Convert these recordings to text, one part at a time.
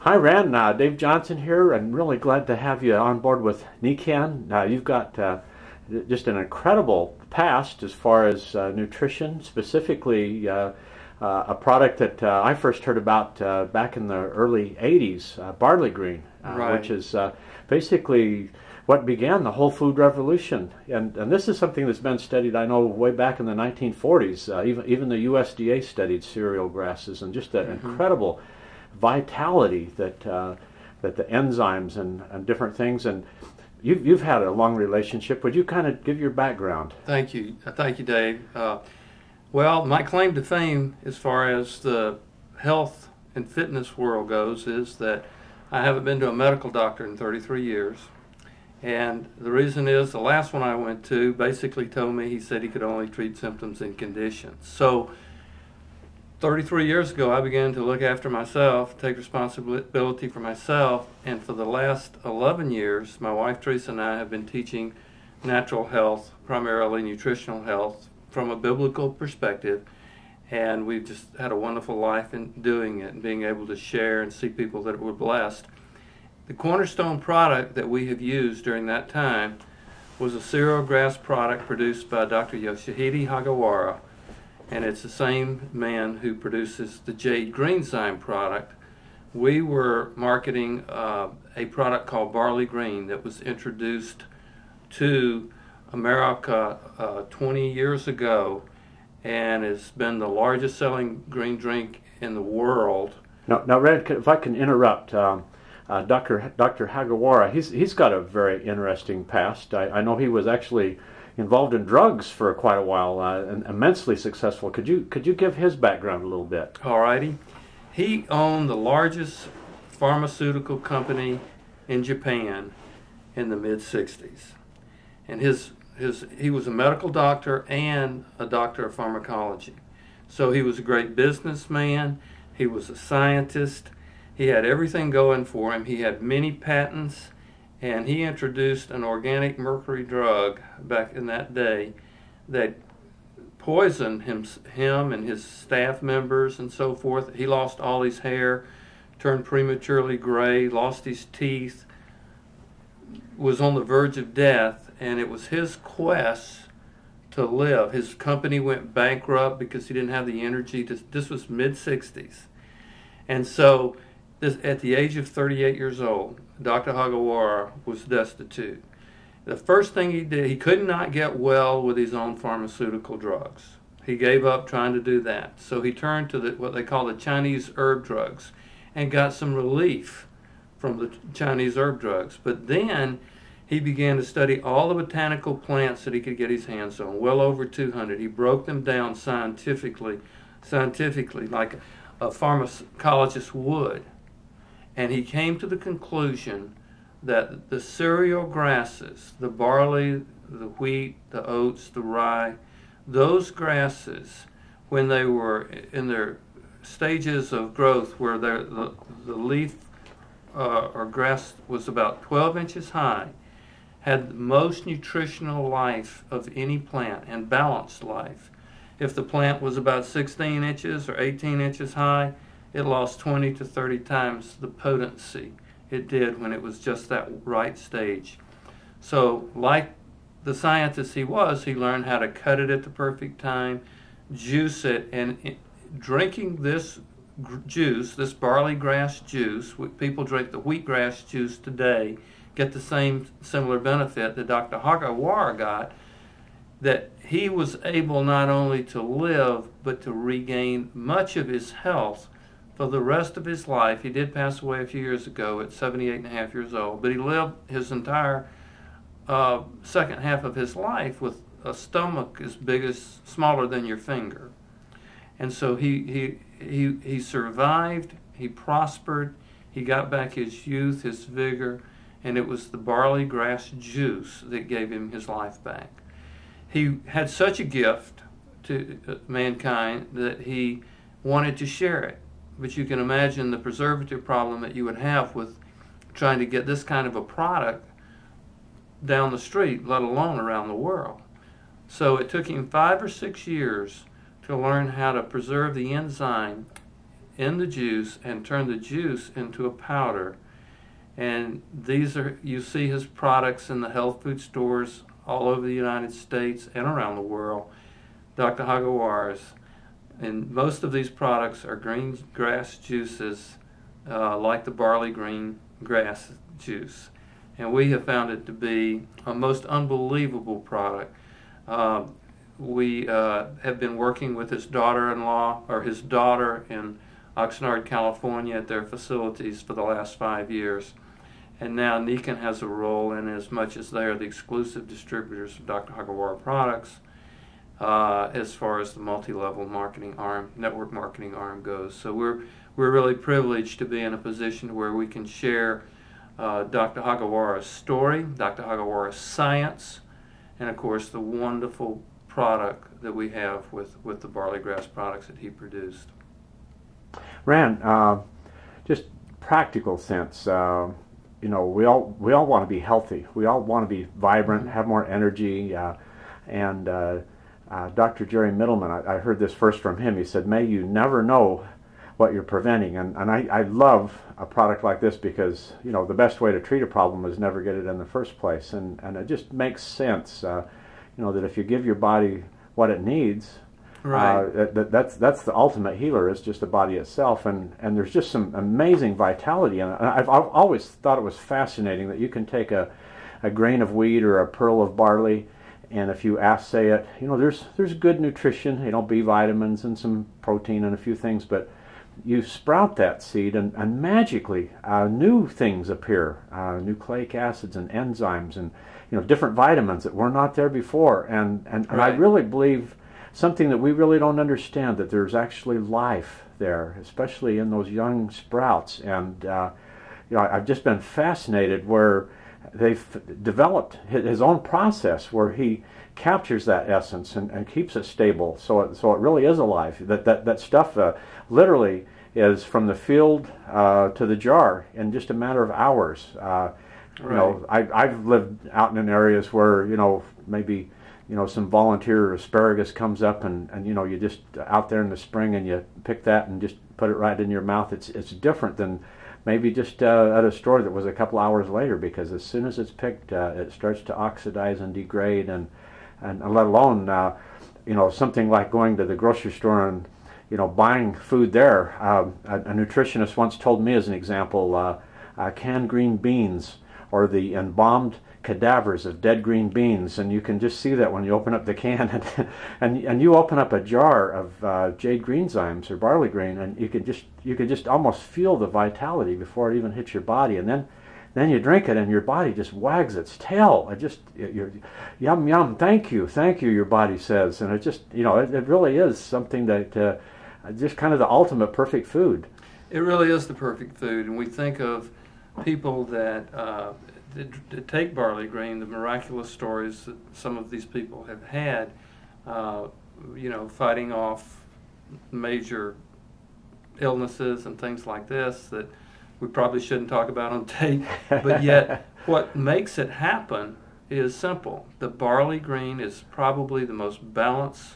Hi, Ran. Dave Johnson here, and really glad to have you on board with NECAN. You've got just an incredible past as far as nutrition, specifically a product that I first heard about back in the early 80s, Barley Green, Right. which is basically what began the whole food revolution. And this is something that's been studied, I know, way back in the 1940s. Even the USDA studied cereal grasses, and just an incredible vitality that the enzymes and different things. And you've had a long relationship. Would you kind of give your background? Thank you, Dave. Well, my claim to fame as far as the health and fitness world goes is that I haven't been to a medical doctor in 33 years. And the reason is the last one I went to basically told me, he said he could only treat symptoms and conditions. So 33 years ago, I began to look after myself, take responsibility for myself, and for the last 11 years, my wife Teresa and I have been teaching natural health, primarily nutritional health, from a biblical perspective, and we've just had a wonderful life in doing it and being able to share and see people that were blessed. The cornerstone product that we have used during that time was a cereal grass product produced by Dr. Yoshihide Hagawara, and it's the same man who produces the Jade Greenzyme product. We were marketing a product called Barley Green that was introduced to America 20 years ago, and has been the largest selling green drink in the world. Now, Red, if I can interrupt, Dr. Hagawara, he's got a very interesting past. I know he was actually involved in drugs for quite a while and immensely successful. Could you give his background a little bit? Alrighty. He owned the largest pharmaceutical company in Japan in the mid-60s. And he was a medical doctor and a doctor of pharmacology. So he was a great businessman. He was a scientist. He had everything going for him. He had many patents, and he introduced an organic mercury drug back in that day that poisoned him and his staff members and so forth. He lost all his hair, turned prematurely gray, lost his teeth, was on the verge of death, and it was his quest to live. His company went bankrupt because he didn't have the energy to, this was mid-60s. And so at the age of 38 years old, Dr. Hagawara was destitute. The first thing he did, he could not get well with his own pharmaceutical drugs. He gave up trying to do that. So he turned to what they call the Chinese herb drugs and got some relief from the Chinese herb drugs. But then he began to study all the botanical plants that he could get his hands on, well over 200. He broke them down scientifically like a pharmacologist would. And he came to the conclusion that the cereal grasses, the barley, the wheat, the oats, the rye, those grasses, when they were in their stages of growth where the leaf or grass was about 12 inches high, had the most nutritional life of any plant and balanced life. If the plant was about 16 inches or 18 inches high, it lost 20 to 30 times the potency it did when it was just that right stage. So like the scientist he was, he learned how to cut it at the perfect time, juice it, and drinking this juice, this barley grass juice, people drink the wheatgrass juice today, get the same similar benefit that Dr. Hagawara got, that he was able not only to live but to regain much of his health for the rest of his life. He did pass away a few years ago at 78 and a half years old, but he lived his entire second half of his life with a stomach as big as, smaller than your finger. And so he survived, he prospered, he got back his youth, his vigor, and it was the barley grass juice that gave him his life back. He had such a gift to mankind that he wanted to share it. But you can imagine the preservative problem that you would have with trying to get this kind of a product down the street, let alone around the world. So it took him 5 or 6 years to learn how to preserve the enzyme in the juice and turn the juice into a powder. And these are, you see his products in the health food stores all over the United States and around the world, Dr. Hagawar's. And most of these products are green grass juices, like the barley green grass juice. And we have found it to be a most unbelievable product. We have been working with his daughter-in-law, or his daughter in Oxnard, California, at their facilities for the last 5 years. And now Nikan has a role in, as much as they are the exclusive distributors of Dr. Hagawara products, as far as the multi-level marketing arm, network marketing arm goes. So we're really privileged to be in a position where we can share Dr. Hagawara's story, Dr. Hagawara's science, and of course the wonderful product that we have with the barley grass products that he produced. Rand, just practical sense, you know, we all want to be healthy. We all want to be vibrant, have more energy, and Dr. Jerry Middleman, I heard this first from him. He said, "May you never know what you're preventing." And I love a product like this because, you know, the best way to treat a problem is never get it in the first place. And it just makes sense, you know, that if you give your body what it needs, right. That's the ultimate healer, is just the body itself. And there's just some amazing vitality in it. And I've always thought it was fascinating that you can take a grain of wheat or a pearl of barley, and if you assay it, you know, there's good nutrition, you know, B vitamins and some protein and a few things, but you sprout that seed and magically new things appear, nucleic acids and enzymes and, you know, different vitamins that were not there before. And Right. I really believe something that we really don't understand, that there's actually life there, especially in those young sprouts. And you know, I've just been fascinated where they've developed his own process where he captures that essence and keeps it stable, so it really is alive. That stuff literally is from the field to the jar in just a matter of hours. You know, I've lived out in areas where, you know, maybe, you know, some volunteer asparagus comes up and you know, you just out there in the spring and you pick that and just put it right in your mouth. It's different than maybe just at a store that was a couple hours later, because as soon as it's picked, it starts to oxidize and degrade, and let alone you know, something like going to the grocery store and, you know, buying food there. A nutritionist once told me, as an example, canned green beans or the embalmed cadavers of dead green beans, and you can just see that when you open up the can, and you open up a jar of jade greenzymes or barley green, and you can just almost feel the vitality before it even hits your body, and then you drink it and your body just wags its tail. You're yum yum, thank you, your body says, and it just, you know, it really is something that just kind of the ultimate perfect food. It really is the perfect food, and we think of people that take barley green, the miraculous stories that some of these people have had, you know, fighting off major illnesses and things like this that we probably shouldn't talk about on tape, but yet what makes it happen is simple. The barley green is probably the most balanced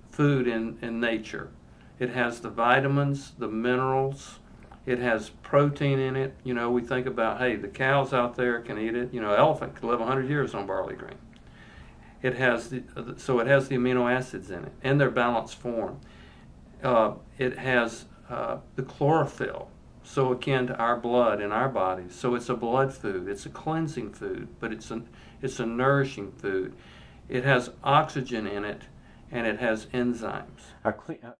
food in nature. It has the vitamins, the minerals, it has protein in it. You know, we think about, hey, the cows out there can eat it. You know, elephant could live 100 years on barley green. It has the amino acids in it, and their balanced form. It has the chlorophyll, so akin to our blood in our bodies. So it's a blood food. It's a cleansing food, but it's a nourishing food. It has oxygen in it, and it has enzymes.